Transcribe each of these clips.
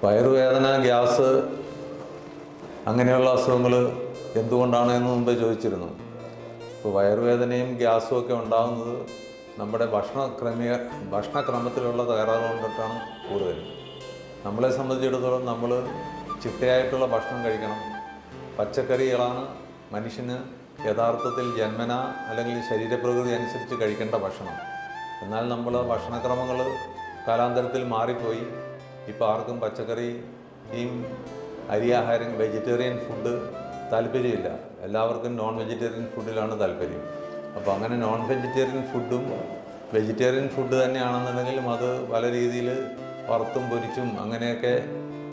വയറുവേദന, ഗ്യാസ് അങ്ങനെയുള്ള അസുഖങ്ങൾ എന്തുകൊണ്ടാണ് എന്ന് മുമ്പേ ചോദിച്ചിരുന്നു. ഇപ്പോൾ വയറുവേദനയും ഗ്യാസും ഒക്കെ ഉണ്ടാകുന്നത് നമ്മുടെ ഭക്ഷണക്രമത്തിലുള്ള തകരാറ് കൊണ്ടിട്ടാണ് കൂടുതൽ. നമ്മളെ സംബന്ധിച്ചിടത്തോളം നമ്മൾ ചിട്ടയായിട്ടുള്ള ഭക്ഷണം കഴിക്കണം. പച്ചക്കറികളാണ് മനുഷ്യന് യഥാർത്ഥത്തിൽ ജന്മന അല്ലെങ്കിൽ ശരീരപ്രകൃതി അനുസരിച്ച് കഴിക്കേണ്ട ഭക്ഷണം. എന്നാൽ നമ്മൾ ഭക്ഷണക്രമങ്ങൾ കാലാന്തരത്തിൽ മാറിപ്പോയി. ഇപ്പോൾ ആർക്കും പച്ചക്കറിയും അരിയാഹാരം, വെജിറ്റേറിയൻ ഫുഡ് താല്പര്യമില്ല. എല്ലാവർക്കും നോൺ വെജിറ്റേറിയൻ ഫുഡിലാണ് താല്പര്യം. അപ്പോൾ അങ്ങനെ നോൺ വെജിറ്റേറിയൻ ഫുഡും വെജിറ്റേറിയൻ ഫുഡ് തന്നെയാണെന്നുണ്ടെങ്കിലും അത് പല രീതിയിൽ വറുത്തും പൊരിച്ചും അങ്ങനെയൊക്കെ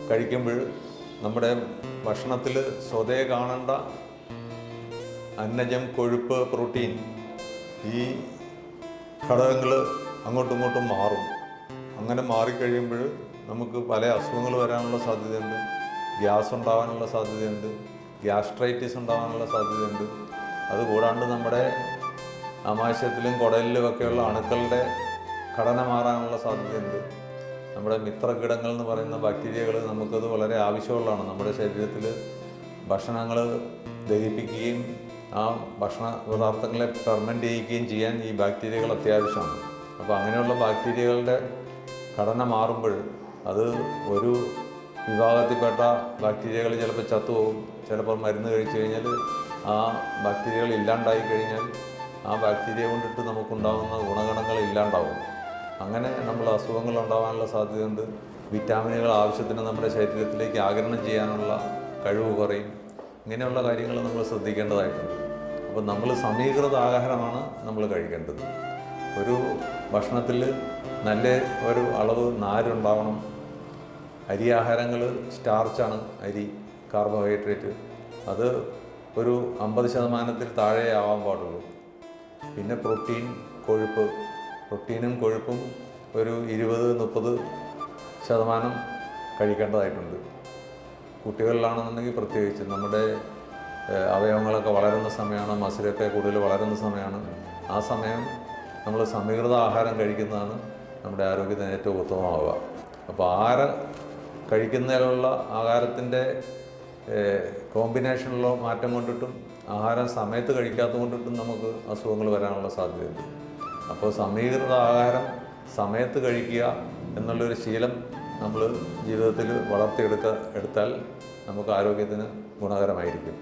കഴിക്കുമ്പോൾ നമ്മുടെ ഭക്ഷണത്തിൽ സ്വതേ കാണേണ്ട അന്നജം, കൊഴുപ്പ്, പ്രോട്ടീൻ ഈ ഘടകങ്ങൾ അങ്ങോട്ടും ഇങ്ങോട്ടും മാറും. അങ്ങനെ മാറിക്കഴിയുമ്പോൾ നമുക്ക് പല അസുഖങ്ങൾ വരാനുള്ള സാധ്യതയുണ്ട്. ഗ്യാസ് ഉണ്ടാകാനുള്ള സാധ്യതയുണ്ട്, ഗ്യാസ്ട്രൈറ്റിസ് ഉണ്ടാകാനുള്ള സാധ്യതയുണ്ട്. അതുകൂടാണ്ട് നമ്മുടെ ആമാശയത്തിലും കുടലിലും ഒക്കെയുള്ള അണുക്കളുടെ ഘടന മാറാനുള്ള സാധ്യതയുണ്ട്. നമ്മുടെ മിത്രകീടങ്ങൾ എന്ന് പറയുന്ന ബാക്ടീരിയകൾ നമുക്കത് വളരെ ആവശ്യമുള്ളതാണ്. നമ്മുടെ ശരീരത്തിൽ ഭക്ഷണങ്ങൾ ദഹിപ്പിക്കുകയും ആ ഭക്ഷണ പദാർത്ഥങ്ങളെ ഫെർമെൻ്റ് ചെയ്യിക്കുകയും ചെയ്യാൻ ഈ ബാക്ടീരിയകൾ അത്യാവശ്യമാണ്. അപ്പോൾ അങ്ങനെയുള്ള ബാക്ടീരിയകളുടെ ഘടന മാറുമ്പോൾ അത് ഒരു വിഭാഗത്തിൽപ്പെട്ട ബാക്ടീരിയകൾ ചിലപ്പോൾ ചത്തുപോകും. ചിലപ്പോൾ മരുന്ന് കഴിച്ചു കഴിഞ്ഞാൽ ആ ബാക്ടീരിയകൾ ഇല്ലാണ്ടായി കഴിഞ്ഞാൽ ആ ബാക്ടീരിയ കൊണ്ടിട്ട് നമുക്കുണ്ടാകുന്ന ഗുണഗണങ്ങൾ ഇല്ലാണ്ടാവും. അങ്ങനെ നമ്മൾ അസുഖങ്ങൾ ഉണ്ടാകാനുള്ള സാധ്യതയുണ്ട്. വിറ്റാമിനുകൾ ആവശ്യത്തിന് നമ്മുടെ ശരീരത്തിലേക്ക് ആഗിരണം ചെയ്യാനുള്ള കഴിവ് കുറയും. ഇങ്ങനെയുള്ള കാര്യങ്ങൾ നമ്മൾ ശ്രദ്ധിക്കേണ്ടതായിട്ടുണ്ട്. അപ്പോൾ നമ്മൾ സമീകൃത ആഹാരമാണ് നമ്മൾ കഴിക്കേണ്ടത്. ഒരു ഭക്ഷണത്തിൽ നല്ല ഒരു അളവ് നാരുണ്ടാവണം. അരി ആഹാരങ്ങൾ സ്റ്റാർച്ചാണ്, അരി കാർബോഹൈഡ്രേറ്റ്, അത് ഒരു 50% താഴെ ആവാൻ പാടുള്ളൂ. പിന്നെ പ്രോട്ടീൻ, കൊഴുപ്പ്, പ്രോട്ടീനും കൊഴുപ്പും ഒരു 20-30% കഴിക്കേണ്ടതായിട്ടുണ്ട്. കുട്ടികളിലാണെന്നുണ്ടെങ്കിൽ പ്രത്യേകിച്ച് നമ്മുടെ അവയവങ്ങളൊക്കെ വളരുന്ന സമയമാണ്, മസിലൊക്കെ കൂടുതൽ വളരുന്ന സമയമാണ്. ആ സമയം നമ്മൾ സമീകൃത ആഹാരം കഴിക്കുന്നതാണ് നമ്മുടെ ആരോഗ്യത്തിന് ഏറ്റവും ഉത്തമമാവുക. അപ്പോൾ കഴിക്കുന്നതിലുള്ള ആഹാരത്തിൻ്റെ കോമ്പിനേഷനിലുള്ള മാറ്റം കൊണ്ടിട്ടും ആഹാരം സമയത്ത് കഴിക്കാത്തത് കൊണ്ടിട്ടും നമുക്ക് അസുഖങ്ങൾ വരാനുള്ള സാധ്യതയുണ്ട്. അപ്പോൾ സമീകൃത ആഹാരം സമയത്ത് കഴിക്കുക എന്നുള്ളൊരു ശീലം നമ്മൾ ജീവിതത്തിൽ വളർത്തിയെടുത്താൽ നമുക്ക് ആരോഗ്യത്തിന് ഗുണകരമായിരിക്കും.